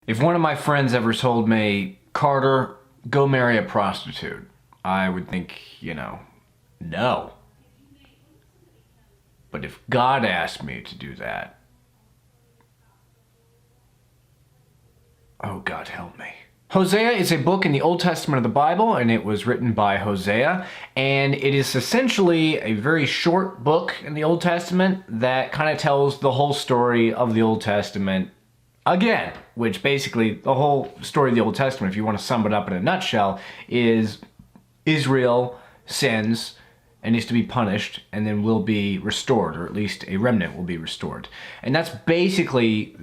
If one of my friends ever told me, Carter, go marry a prostitute, I would think, no. But if God asked me to do that, oh, God help me. Hosea is a book in the Old Testament of the Bible, and it was written by Hosea, and it is essentially a very short book in the Old Testament that kind of tells the whole story of the Old Testament again, which basically the whole story of the Old Testament, if you want to sum it up in a nutshell, is Israel sins and needs to be punished and then will be restored, or at least a remnant will be restored. And that's basically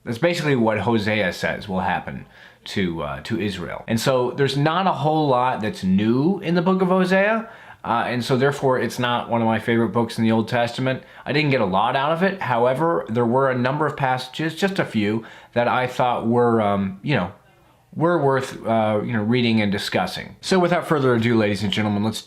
that's basically what Hosea says will happen to Israel. And so there's not a whole lot that's new in the book of Hosea. And so therefore it's not one of my favorite books in the Old Testament. I didn't get a lot out of it. However, there were a number of passages, just a few, that I thought were, were worth, reading and discussing. So without further ado, ladies and gentlemen, let's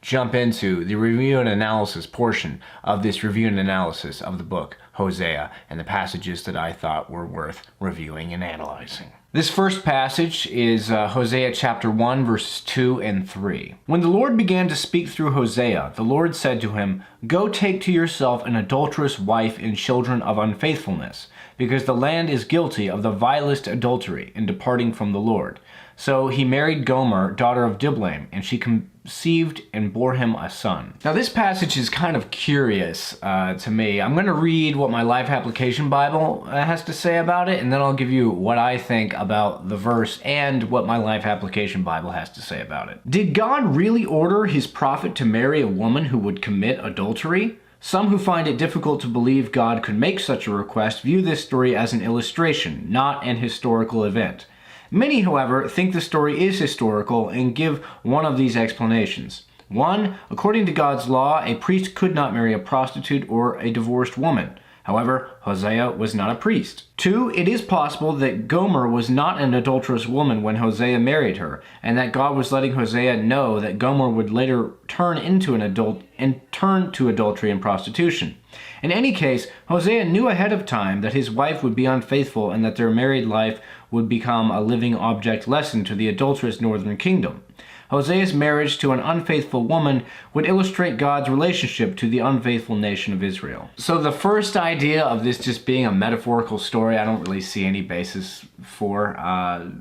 jump into the review and analysis portion of this review and analysis of the book Hosea and the passages that I thought were worth reviewing and analyzing. This first passage is Hosea chapter 1, verses 2 and 3. When the Lord began to speak through Hosea, the Lord said to him, "Go take to yourself an adulterous wife and children of unfaithfulness, because the land is guilty of the vilest adultery in departing from the Lord." So he married Gomer, daughter of Diblaim, and she conceived and bore him a son. Now this passage is kind of curious to me. I'm going to read what my Life Application Bible has to say about it, and then I'll give you what I think about the verse and what my Life Application Bible has to say about it. Did God really order his prophet to marry a woman who would commit adultery? Some who find it difficult to believe God could make such a request view this story as an illustration, not an historical event. Many, however, think the story is historical and give one of these explanations. 1. According to God's law, a priest could not marry a prostitute or a divorced woman. However, Hosea was not a priest. 2. It is possible that Gomer was not an adulterous woman when Hosea married her, and that God was letting Hosea know that Gomer would later turn into an adult and turn to adultery and prostitution. In any case, Hosea knew ahead of time that his wife would be unfaithful and that their married life would become a living object lesson to the adulterous northern kingdom. Hosea's marriage to an unfaithful woman would illustrate God's relationship to the unfaithful nation of Israel. So the first idea of this just being a metaphorical story, I don't really see any basis for.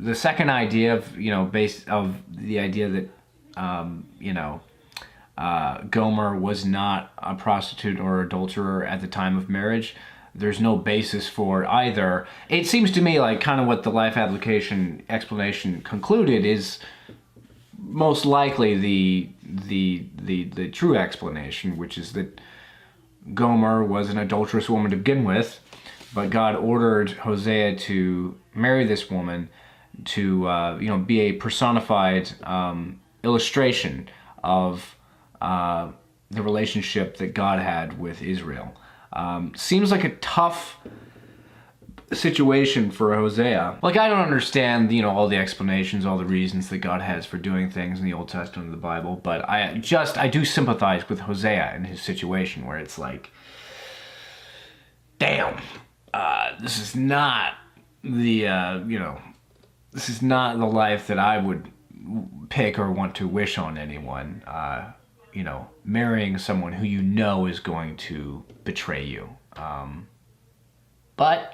The second idea of, the idea that, Gomer was not a prostitute or adulterer at the time of marriage, there's no basis for either. It seems to me like kind of what the Life Application explanation concluded is most likely the true explanation, which is that Gomer was an adulterous woman to begin with, but God ordered Hosea to marry this woman to be a personified illustration of the relationship that God had with Israel. Seems like a tough situation for Hosea. Like, I don't understand, all the explanations, all the reasons that God has for doing things in the Old Testament of the Bible, but I do sympathize with Hosea in his situation where it's like, damn, this is not the, this is not the life that I would pick or want to wish on anyone. Marrying someone who is going to betray you. But,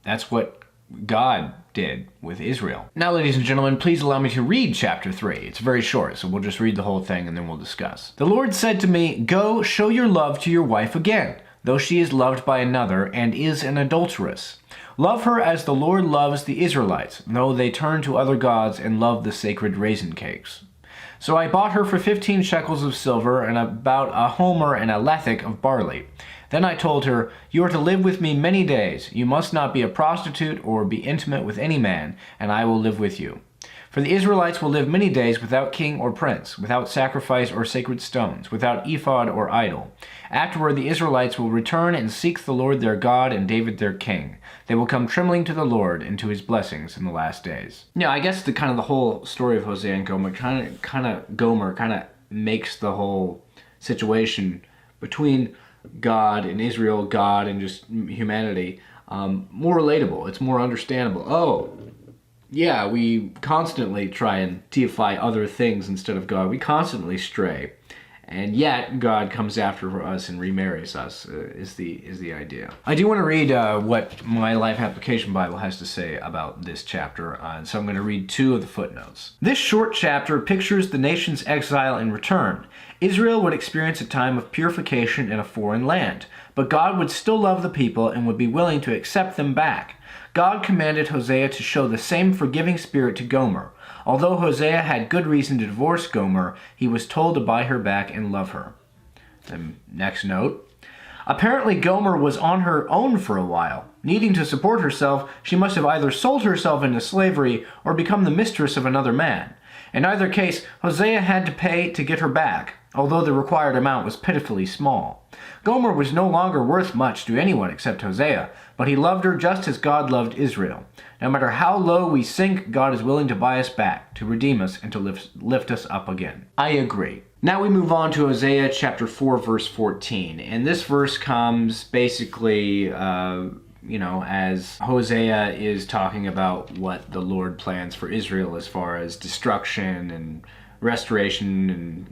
that's what God did with Israel. Now, ladies and gentlemen, please allow me to read chapter 3. It's very short, so we'll just read the whole thing and then we'll discuss. The Lord said to me, "Go, show your love to your wife again, though she is loved by another and is an adulteress. Love her as the Lord loves the Israelites, though they turn to other gods and love the sacred raisin cakes." So I bought her for 15 shekels of silver and about a homer and a lethek of barley. Then I told her, "You are to live with me many days. You must not be a prostitute or be intimate with any man, and I will live with you." For the Israelites will live many days without king or prince, without sacrifice or sacred stones, without ephod or idol. Afterward the Israelites will return and seek the Lord their God and David their king. They will come trembling to the Lord and to his blessings in the last days. Yeah, I guess the whole story of Hosea and Gomer kind of makes the whole situation between God and Israel, God and just humanity, more relatable. It's more understandable. Oh, yeah, we constantly try and deify other things instead of God. We constantly stray. And yet, God comes after us and remarries us, is the idea. I do want to read what my Life Application Bible has to say about this chapter, and so I'm going to read 2 of the footnotes. This short chapter pictures the nation's exile and return. Israel would experience a time of purification in a foreign land, but God would still love the people and would be willing to accept them back. God commanded Hosea to show the same forgiving spirit to Gomer. Although Hosea had good reason to divorce Gomer, he was told to buy her back and love her. Then next note. Apparently Gomer was on her own for a while. Needing to support herself, she must have either sold herself into slavery or become the mistress of another man. In either case, Hosea had to pay to get her back, although the required amount was pitifully small. Gomer was no longer worth much to anyone except Hosea, but he loved her just as God loved Israel. No matter how low we sink, God is willing to buy us back, to redeem us, and to lift us up again. I agree. Now we move on to Hosea chapter 4, verse 14. And this verse comes basically, as Hosea is talking about what the Lord plans for Israel as far as destruction and restoration and,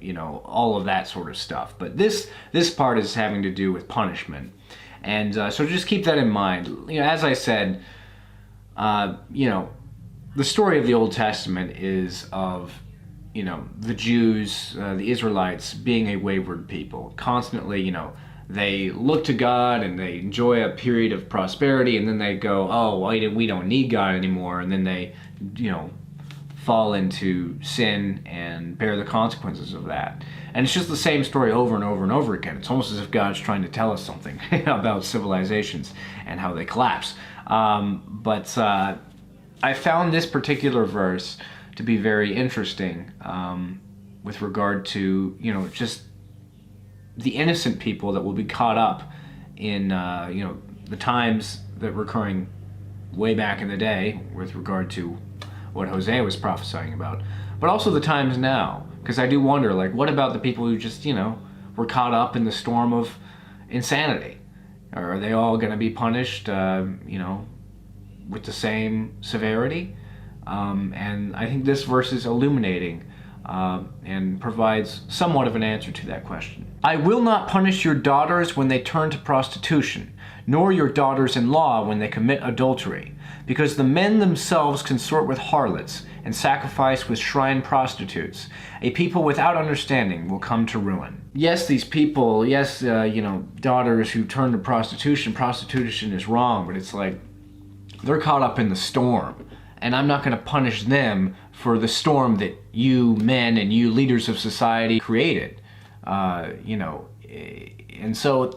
all of that sort of stuff. But this part is having to do with punishment. And so just keep that in mind. As I said, the story of the Old Testament is of, the Jews, the Israelites being a wayward people. Constantly, they look to God and they enjoy a period of prosperity, and then they go, oh, well, we don't need God anymore. And then they, fall into sin and bear the consequences of that. And it's just the same story over and over and over again. It's almost as if God's trying to tell us something about civilizations and how they collapse. But I found this particular verse to be very interesting with regard to, just the innocent people that will be caught up in, the times that were occurring way back in the day with regard to what Hosea was prophesying about, but also the times now. Because I do wonder, what about the people who just, were caught up in the storm of insanity? Are they all going to be punished, with the same severity? And I think this verse is illuminating and provides somewhat of an answer to that question. I will not punish your daughters when they turn to prostitution, nor your daughters-in-law when they commit adultery, because the men themselves consort with harlots and sacrifice with shrine prostitutes. A people without understanding will come to ruin. Yes, these people, daughters who turn to prostitution. Prostitution is wrong, but it's they're caught up in the storm. And I'm not going to punish them for the storm that you men and you leaders of society created. And so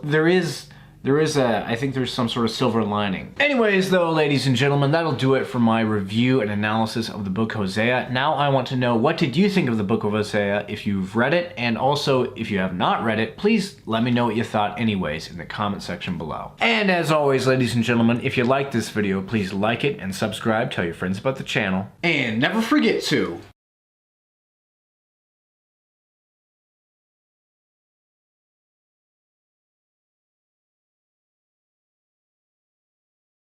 I think there's some sort of silver lining. Anyways, though, ladies and gentlemen, that'll do it for my review and analysis of the book Hosea. Now I want to know, what did you think of the book of Hosea if you've read it? And also, if you have not read it, please let me know what you thought anyways in the comment section below. And as always, ladies and gentlemen, if you liked this video, please like it and subscribe, tell your friends about the channel. And never forget to